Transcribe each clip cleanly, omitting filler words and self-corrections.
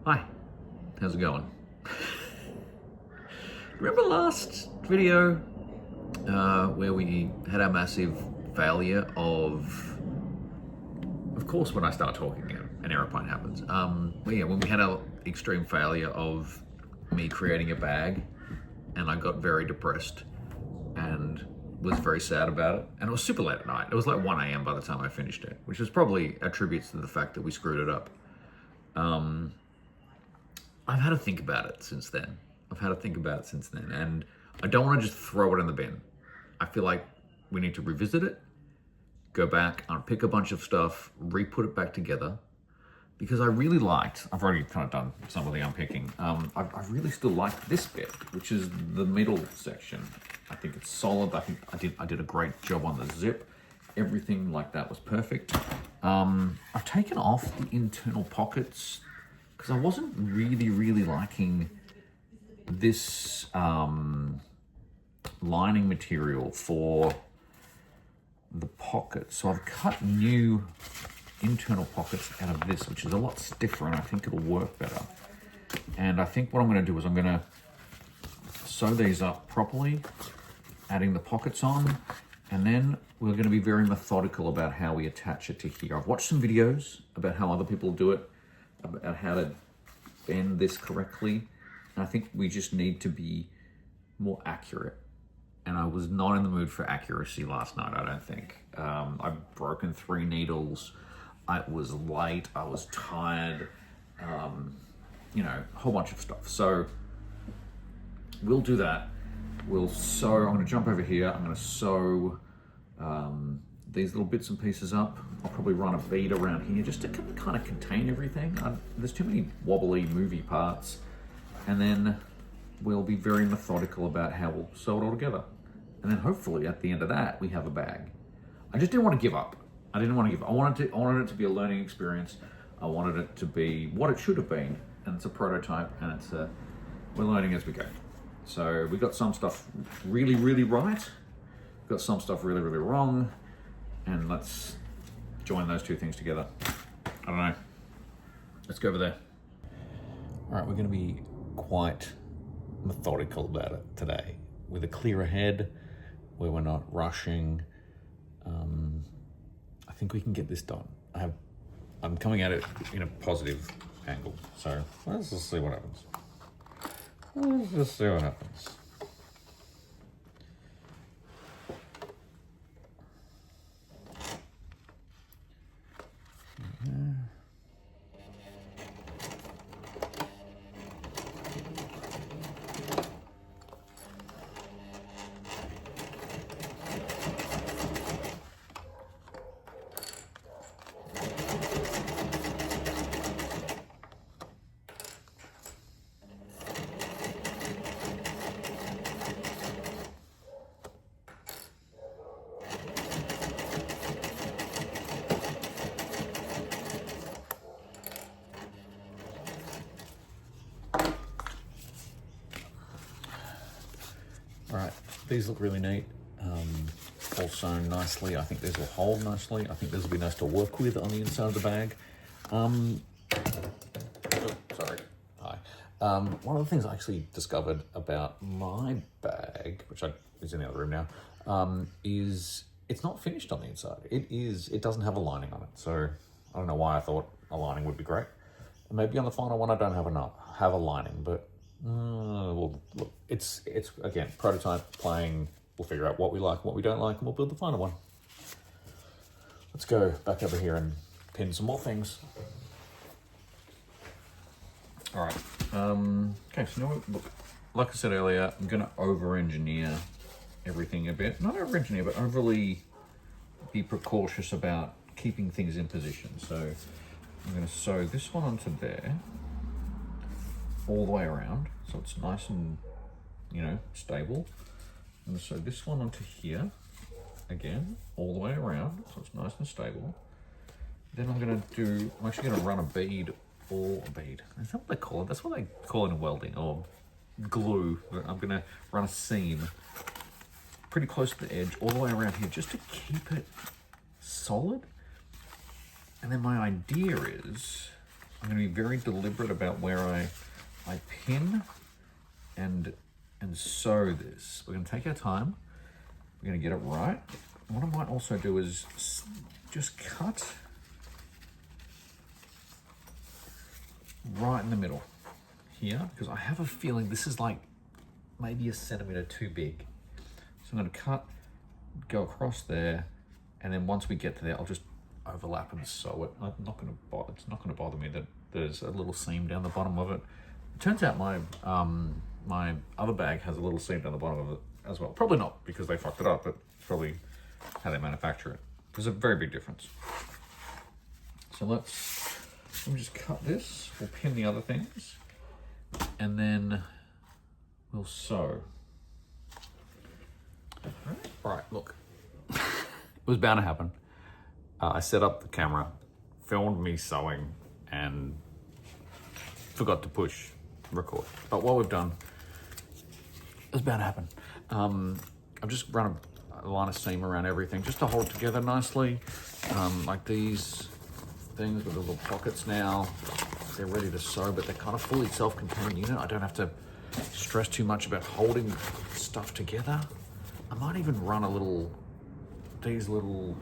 Hi, how's it going? Remember last video where we had our massive failure of course when I start talking an aeroplane happens. When we had our extreme failure of me creating a bag, and I got very depressed and was very sad about it, and it was super late at night. It was like 1 a.m. by the time I finished it, which is probably attributes to the fact that we screwed it up. I've had to think about it since then. And I don't want to just throw it in the bin. I feel like we need to revisit it, go back, unpick a bunch of stuff, re-put it back together, because I've already kind of done some of the unpicking. I really still like this bit, which is the middle section. I think it's solid. I think I did a great job on the zip. Everything like that was perfect. I've taken off the internal pockets because I wasn't really liking this lining material for the pockets. So I've cut new internal pockets out of this, which is a lot stiffer, and I think it'll work better. And I think what I'm going to do is I'm going to sew these up properly, adding the pockets on, and then we're going to be very methodical about how we attach it to here. I've watched some videos about how other people do it, about how to bend this correctly, and I think we just need to be more accurate. And I was not in the mood for accuracy last night, I don't think. I've broken 3 needles. I was late, I was tired, a whole bunch of stuff. So we'll do that. We'll sew, I'm gonna jump over here. I'm gonna sew these little bits and pieces up. I'll probably run a bead around here just to kind of contain everything. There's too many wobbly movie parts. And then we'll be very methodical about how we'll sew it all together. And then hopefully at the end of that, we have a bag. I just didn't want to give up. I wanted it to be a learning experience. I wanted it to be what it should have been. And it's a prototype, and we're learning as we go. So we got some stuff really right. We've got some stuff really wrong. And let's join those two things together. I don't know. Let's go over there. All right, we're gonna be quite methodical about it today, with a clearer head, where we're not rushing. I think we can get this done. I'm coming at it in a positive angle, so let's just see what happens. All right, these look really neat. All sewn nicely. I think these will hold nicely. I think this will be nice to work with on the inside of the bag. Sorry. Hi. One of the things I actually discovered about my bag, which is in the other room now, is it's not finished on the inside. It doesn't have a lining on it. So I don't know why I thought a lining would be great. Maybe on the final one I don't have a lining, but well, look, it's again, prototype, playing. We'll figure out what we like and what we don't like, and we'll build the final one. Let's go back over here and pin some more things. All right. Okay, so look, like I said earlier, I'm gonna over-engineer everything a bit. Not over-engineer, but overly be precautious about keeping things in position. So I'm gonna sew this one onto there, all the way around, so it's nice and, stable. I'm gonna sew this one onto here, again, all the way around, so it's nice and stable. Then I'm actually gonna run a bead, is that what they call it? That's what they call it in welding, or glue. I'm gonna run a seam pretty close to the edge, all the way around here, just to keep it solid. And then my idea is, I'm going to be very deliberate about where I pin and sew this. We're going to take our time. We're going to get it right. What I might also do is just cut right in the middle here, because I have a feeling this is like maybe 1 centimeter too big. So I'm going to cut, go across there, and then once we get to there, I'll just overlap and sew it. I'm not going to bother. It's not going to bother me that there's a little seam down the bottom of it. It turns out my my other bag has a little seam down the bottom of it as well. Probably not because they fucked it up, but it's probably how they manufacture it. There's a very big difference. So let me just cut this. We'll pin the other things, and then we'll sew. Right, look. It was bound to happen. I set up the camera, filmed me sewing, and forgot to push record. But what we've done, it was bound to happen. I've just run a line of seam around everything just to hold it together nicely. Like these things with the little pockets now, they're ready to sew, but they're kind of fully self-contained unit. I don't have to stress too much about holding stuff together. I might even run these little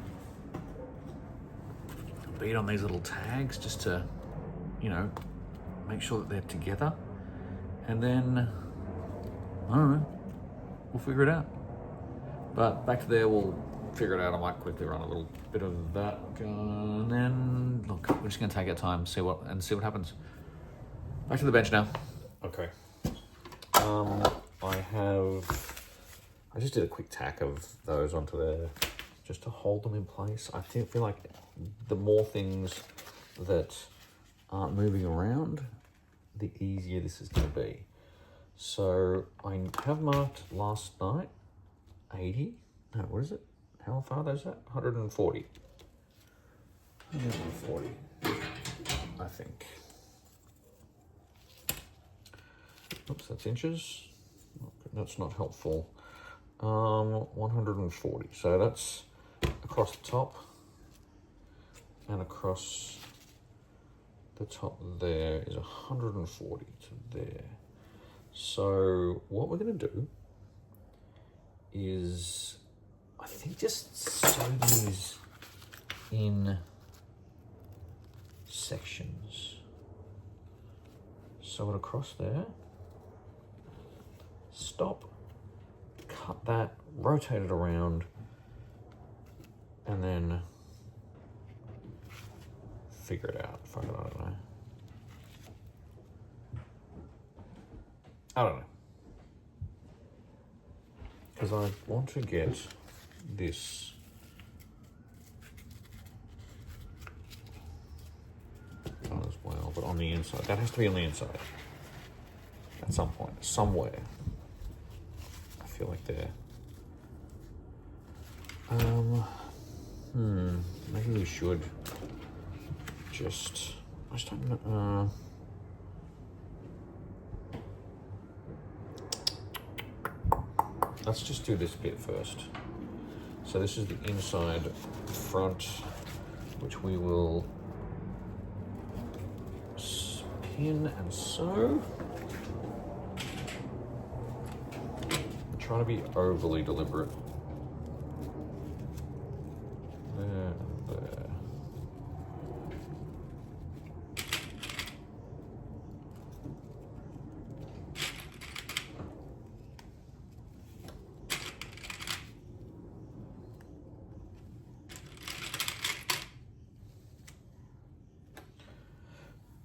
bead on these little tags just to, you know, make sure that they're together. And then, I don't know, we'll figure it out. But back to there, we'll figure it out. I might quickly run a little bit of that, and then look, we're just gonna take our time, see what happens. Back to the bench now. Okay. I just did a quick tack of those onto there just to hold them in place. I feel like the more things that aren't moving around, the easier this is going to be. So I have marked last night 80. No, what is it? How far is that? 140. 140, I think. Oops, that's inches. That's not helpful. 140. So that's across the top and across the top there is 140 to there. So what we're going to do is, I think, just sew these in sections. Sew it across there. Stop. Cut that, rotate it around, and then figure it out. Fuck it, I don't know. I don't know. Because I want to get this done as well, but on the inside. That has to be on the inside at some point, somewhere. I feel like they're maybe we should just, I just don't know, let's just do this bit first. So this is the inside front, which we will pin and sew. I'm trying to be overly deliberate. There and there.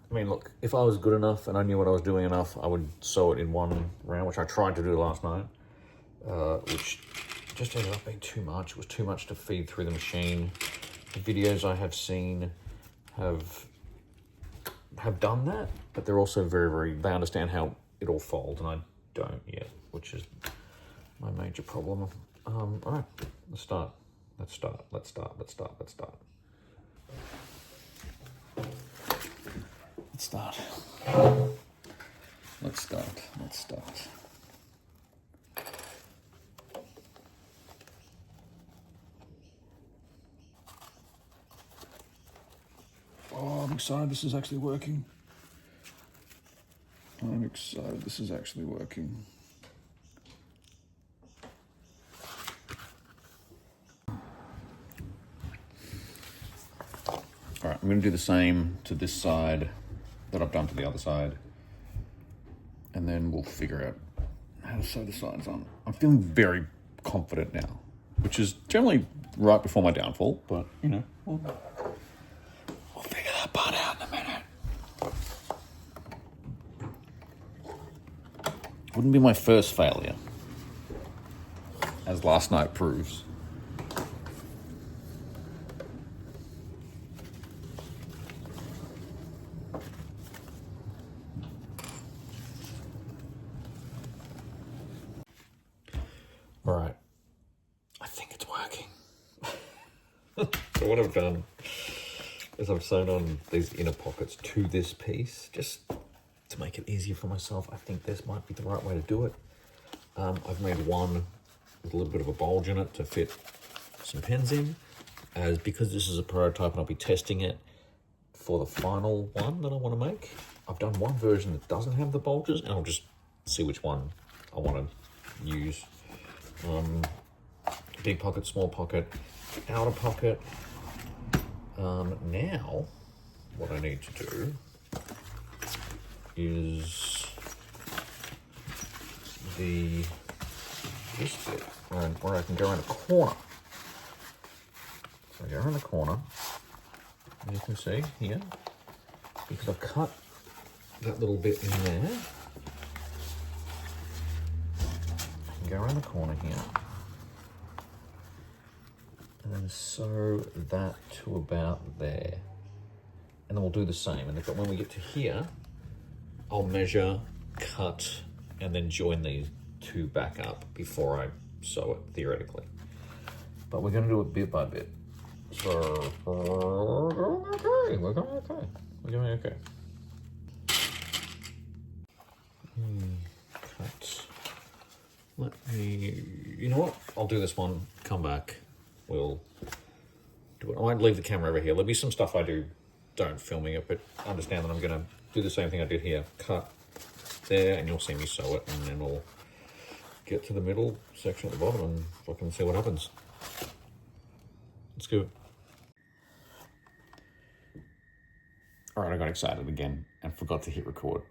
I mean, look, if I was good enough and I knew what I was doing enough, I would sew it in one round, which I tried to do last night, which just ended up being too much. It was too much to feed through the machine. The videos I have seen have done that, but they're also very, they understand how it all folds, and I don't yet, which is my major problem. All right, let's start. Let's start. Let's start. Let's start. Let's start. Let's start. Let's start. Let's start. excited this is actually working. I'm excited this is actually working. All right, I'm going to do the same to this side that I've done to the other side, and then we'll figure out how to sew the sides on. I'm feeling very confident now, which is generally right before my downfall, but you know, we'll figure that part out in a minute. Wouldn't be my first failure, as last night proves. All right, I think it's working. So what I've done is I've sewn on these inner pockets to this piece, just to make it easier for myself. I think this might be the right way to do it. I've made one with a little bit of a bulge in it to fit some pens in, as because this is a prototype and I'll be testing it for the final one that I want to make. I've done one version that doesn't have the bulges, and I'll just see which one I want to use. Big pocket, small pocket, outer pocket. Now, what I need to do is this bit where I can go around a corner. So I go around the corner, and you can see here, because I've cut that little bit in there, I can go around the corner here, and then sew that to about there. And then we'll do the same. And when we get to here, I'll measure, cut, and then join these two back up before I sew it, theoretically. But we're gonna do it bit by bit. So, we're going okay. Cut. Let me, you know what? I'll do this one, come back. We'll do it. I might leave the camera over here. There'll be some stuff I don't filming it, but understand that I'm gonna do the same thing I did here. Cut there, and you'll see me sew it, and then we'll get to the middle section at the bottom and fucking see what happens. Let's go. All right, I got excited again and forgot to hit record.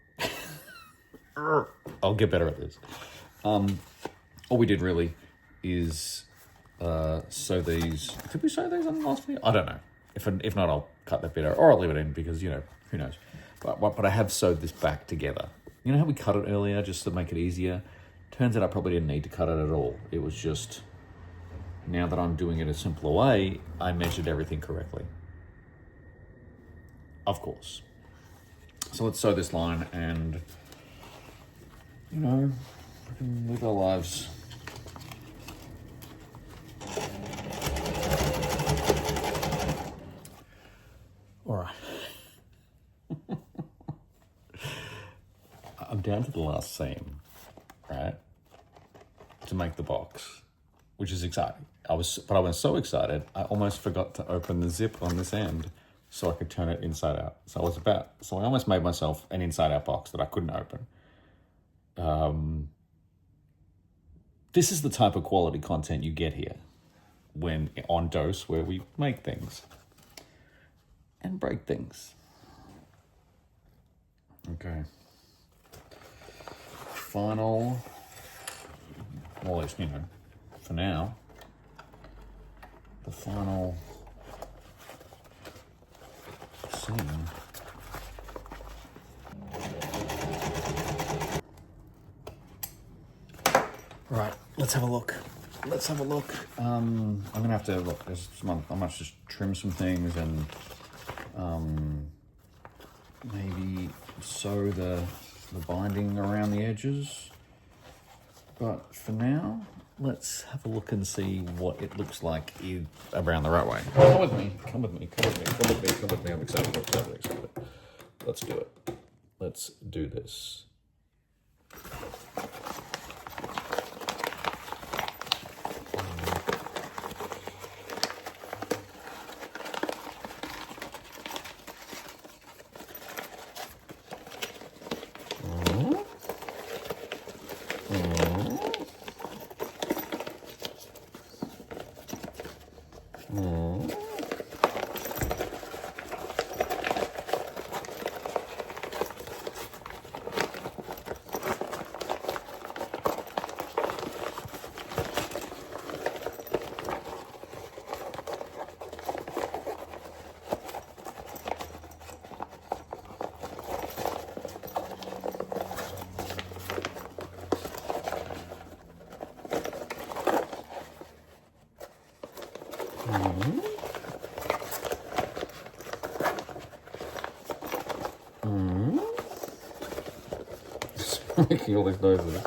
I'll get better at this. All we did really is sew these. Did we sew these on the last video? I don't know. If not, I'll cut that bit out, or I'll leave it in because, you know, who knows. But I have sewed this back together. You know how we cut it earlier just to make it easier? Turns out I probably didn't need to cut it at all. It was just, now that I'm doing it a simpler way, I measured everything correctly. Of course. So let's sew this line and, you know, live our lives. All right. I'm down to the last seam, right? To make the box, which is exciting. I was so excited, I almost forgot to open the zip on this end so I could turn it inside out. So I almost made myself an inside out box that I couldn't open. This is the type of quality content you get here when on DoSE, where we make things and break things. Okay. Final, well, at least, you know, for now, the final seam. Right, let's have a look. I'm gonna have to look. I might just trim some things and maybe sew the binding around the edges. But for now, let's have a look and see what it looks like around the right way. Come with me. I'm excited. Let's do it. Let's do this. Making all these noises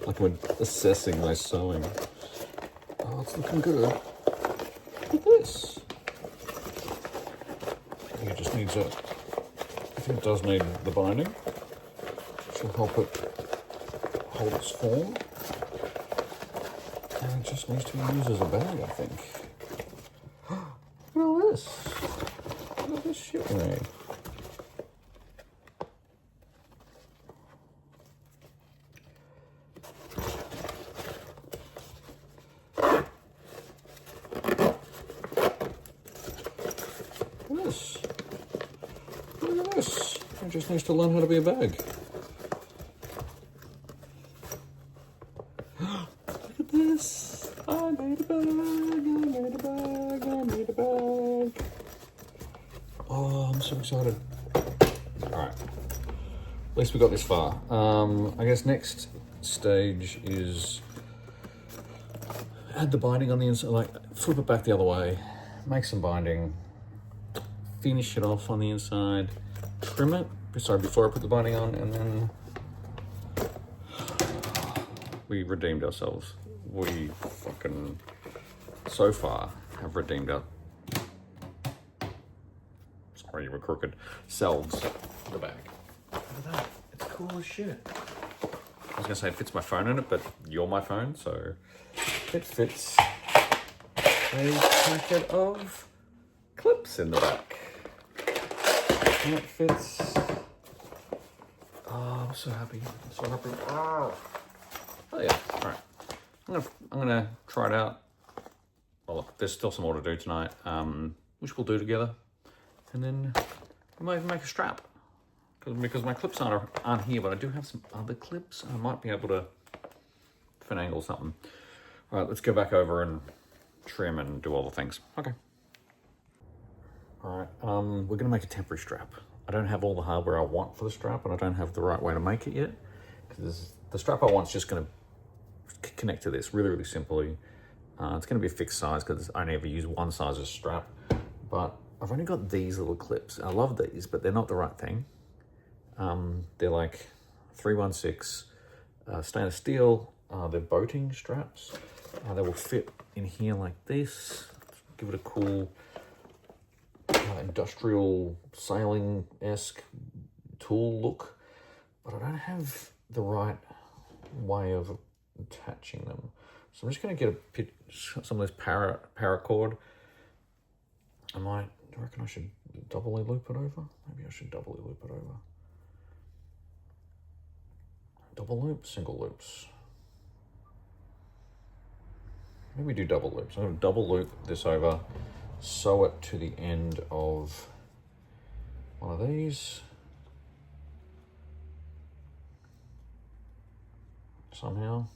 like I'm assessing my sewing. Oh, it's looking good. Look at this. I think it just needs a... I think it does need the binding, which will help it hold its form. And it just needs to be used as a bag, I think. Look at all this. Look at this shit we made. Look at this. It just needs to learn how to be a bag. Look at this. I made a bag, I made a bag, I made a bag. Oh, I'm so excited. Alright. At least we got this far. I guess next stage is add the binding on the inside, like flip it back the other way, make some binding, finish it off on the inside, trim it, before I put the binding on, and then we redeemed ourselves. We fucking, so far, have redeemed our, sorry, you were crooked, selves the bag. Look at that, it's cool as shit. I was gonna say it fits my phone in it, but you're my phone, so it fits a packet of clips in the back. And it fits. Oh, I'm so happy. I'm so happy. Oh yeah. Alright. I'm gonna try it out. Oh look, there's still some more to do tonight, which we'll do together. And then we might even make a strap. Because my clips aren't here, but I do have some other clips. I might be able to finagle something. Alright, let's go back over and trim and do all the things. Okay. Alright, we're gonna make a temporary strap. I don't have all the hardware I want for the strap, and I don't have the right way to make it yet. Because the strap I want is just gonna connect to this really, really simply. It's gonna be a fixed size because I only ever use one size of strap. But I've only got these little clips. I love these, but they're not the right thing. They're like 316 stainless steel. They're boating straps. They will fit in here like this. Give it a cool industrial sailing-esque tool look. But I don't have the right way of attaching them. So I'm just going to get some of this paracord. Do you reckon I should doubly loop it over? Maybe I should doubly loop it over. Double loop, single loops. Maybe do double loops. I'm going to double loop this over, sew it to the end of one of these. Somehow.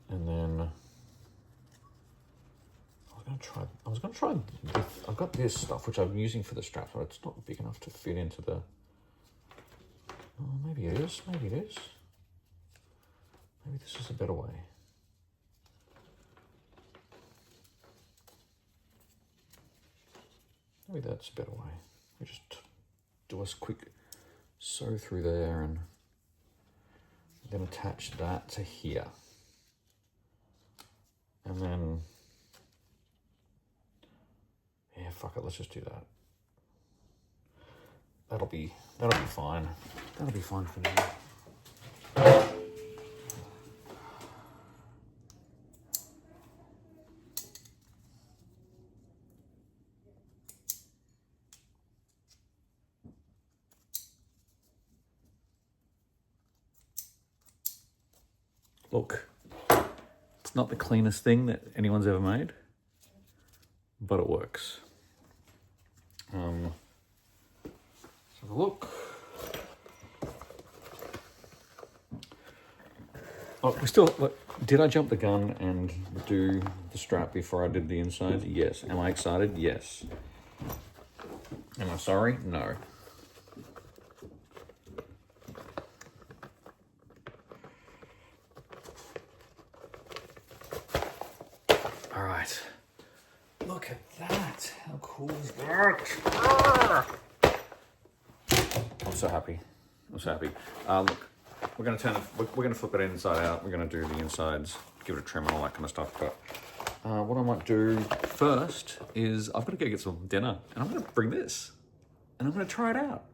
And then I was gonna try I've got this stuff which I'm using for the straps, but it's not big enough to fit into the, oh, maybe it is, maybe it is. Maybe this is a better way. Maybe that's a better way. We just do a quick sew through there and then attach that to here. And then, yeah, fuck it, let's just do that. That'll be fine. That'll be fine for now. Look, it's not the cleanest thing that anyone's ever made, but it works. Let's have a look. Oh, did I jump the gun and do the strap before I did the inside? Yes. Am I excited? Yes. Am I sorry? No. All right. Look at that. How cool. cool is that? Ah! I'm so happy. I'm so happy. Look, we're gonna we're gonna flip it inside out. We're gonna do the insides, give it a trim and all that kind of stuff. But what I might do first is I've got to go get some dinner, and I'm gonna bring this, and I'm gonna try it out,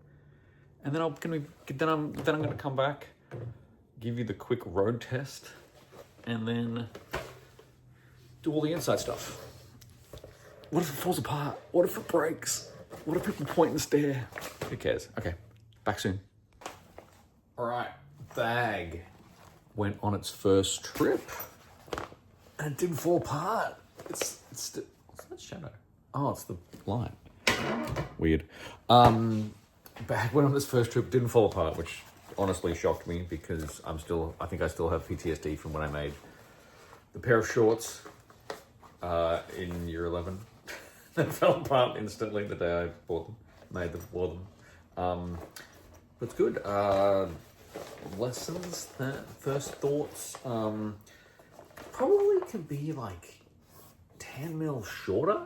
and then I'm gonna come back, give you the quick road test, and then do all the inside stuff. What if it falls apart? What if it breaks? What if people point and stare? Who cares? Okay, back soon. All right, bag went on its first trip and it didn't fall apart. It's what's that shadow? Oh, it's the light. Weird. Bag went on its first trip, didn't fall apart, which honestly shocked me because I think I still have PTSD from when I made the pair of shorts in year 11 that fell apart instantly the day I wore them. But it's good. Lessons, first thoughts, probably can be like 10 mil shorter.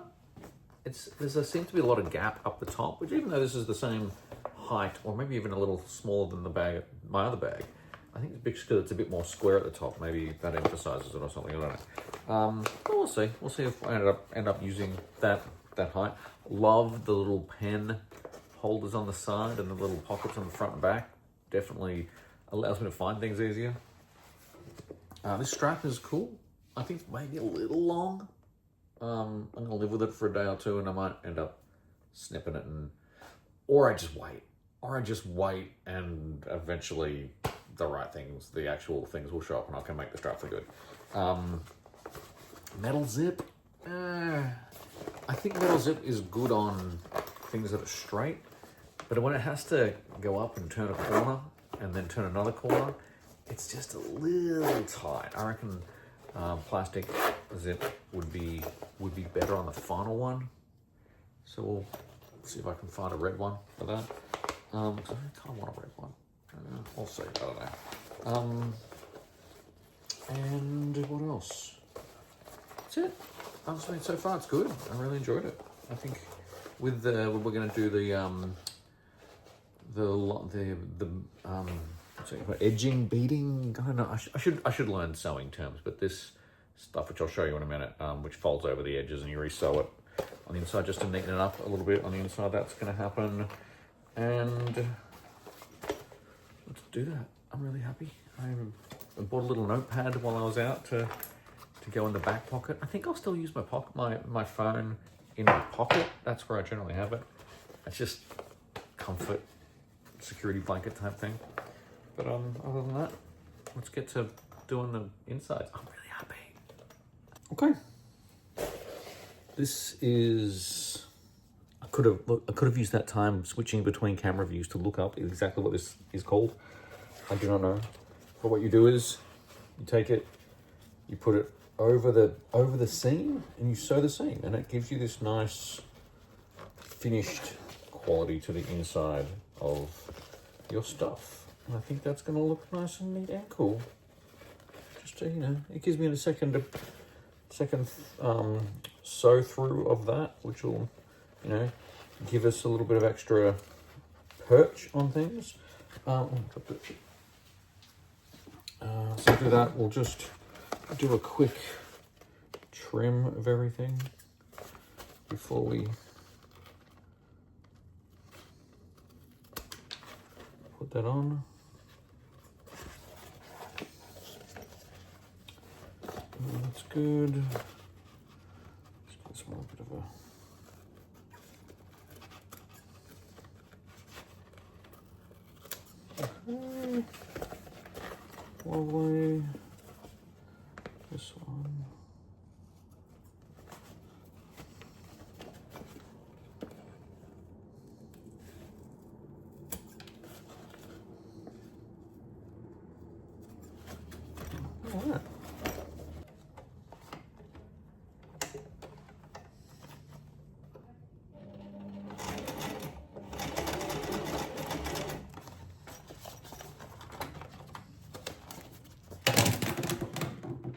There seems to be a lot of gap up the top, which even though this is the same height, or maybe even a little smaller than my other bag, I think it's because it's a bit more square at the top. Maybe that emphasizes it or something. I don't know. But we'll see. We'll see if I end up using that height. Love the little pen holders on the side and the little pockets on the front and back. Definitely allows me to find things easier. This strap is cool. I think maybe a little long. I'm gonna live with it for a day or two, and I might end up snipping it, or I just wait, and eventually the actual things will show up, and I can make the strap for good. Metal zip. I think metal zip is good on things that are straight, but when it has to go up and turn a corner and then turn another corner, it's just a little tight. I reckon plastic zip would be better on the final one. So we'll see if I can find a red one for that. I kind of want a red one. I'll see. I don't know. And what else? That's it. Honestly, so far it's good. I really enjoyed it. I think we're going to do edging, beading. I don't know. I should learn sewing terms, but this stuff, which I'll show you in a minute, which folds over the edges and you resew it on the inside just to neaten it up a little bit on the inside. That's going to happen, and let's do that. I'm really happy. I bought a little notepad while I was out to go in the back pocket. I think I'll still use my phone in my pocket. That's where I generally have it. It's just comfort, security blanket type thing. But other than that, let's get to doing the insides. I'm really happy. Okay. This is. I could have used that time switching between camera views to look up exactly what this is called. I do not know. But what you do is you take it, you put it over the seam, and you sew the seam, and it gives you this nice finished quality to the inside of your stuff. And I think that's going to look nice and neat and cool. Just to, it gives me a second sew through of that, which will, give us a little bit of extra perch on things. So through that, we'll just do a quick trim of everything before we put that on. That's good. Let's get this one a bit of a lovely. This one.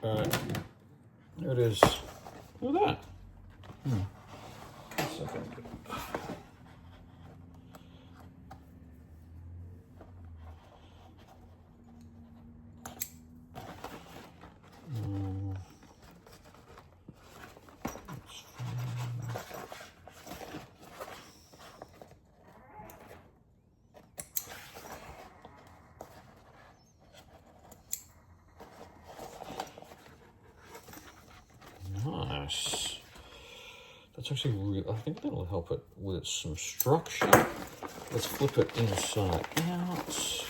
All right. There it is. Look at that. A second. nice. That's actually real. I think that'll help it with some structure. Let's flip it inside out.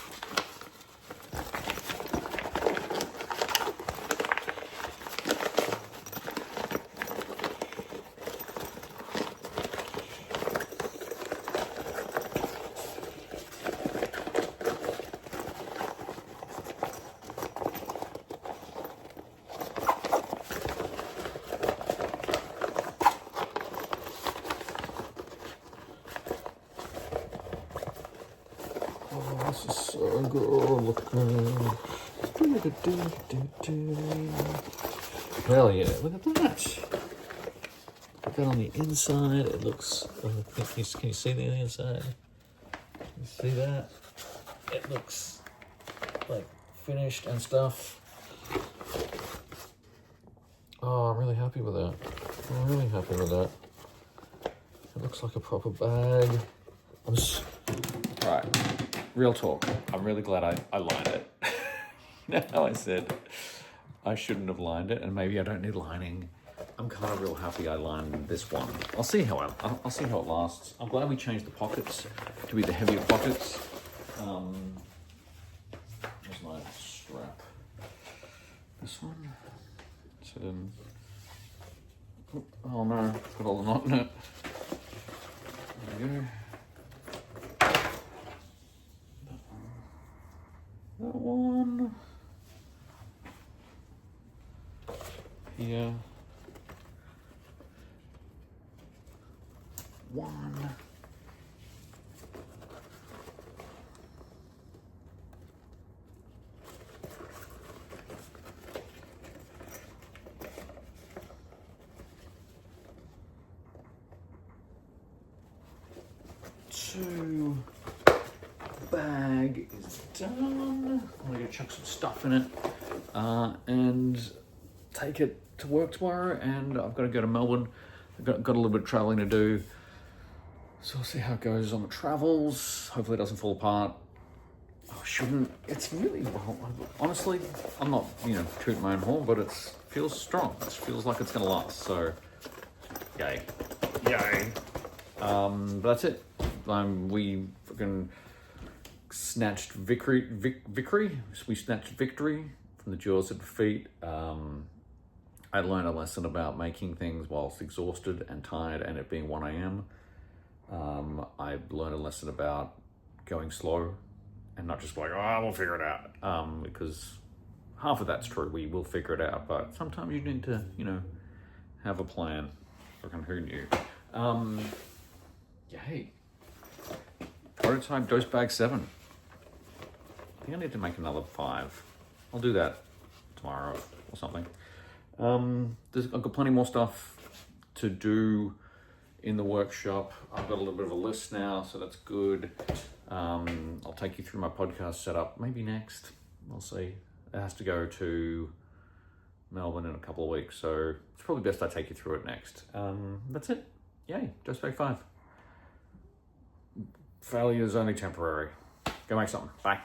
This is so good looking. Hell yeah, look at that. Put that on the inside. It looks, can you see the inside? Can you see that? It looks like finished and stuff. Oh, I'm really happy with that. I'm really happy with that. It looks like a proper bag. Right. Real talk, I'm really glad I lined it. You know how I said I shouldn't have lined it, and maybe I don't need lining. I'm kind of real happy I lined this one. I'll see how it lasts. I'm glad we changed the pockets to be the heavier pockets. Here's my strap. This one. So then, oh no, put all the knot in it. There we go. That one here, one, two. Bag is done. I'm gonna chuck some stuff in it and take it to work tomorrow. And I've got to go to Melbourne. I've got a little bit of traveling to do, so we'll see how it goes on the travels. Hopefully it doesn't fall apart. Oh, shouldn't. It's really, well, honestly, I'm not, tooting my own horn, but it feels strong. It feels like it's gonna last. So, yay. But that's it. We fucking snatched victory. We snatched victory from the jaws of defeat. I learned a lesson about making things whilst exhausted and tired, and it being 1 a.m. I learned a lesson about going slow and not just like, oh, we'll figure it out. Because half of that's true. We will figure it out, but sometimes you need to, have a plan. Fucking who knew? Yay. Prototype dose bag 7. I think I need to make another 5. I'll do that tomorrow or something. I've got plenty more stuff to do in the workshop. I've got a little bit of a list now, so that's good. I'll take you through my podcast setup maybe next. We'll see. It has to go to Melbourne in a couple of weeks, so it's probably best I take you through it next. That's it. Yay, dose bag 5. Failure is only temporary. Go make something. Bye.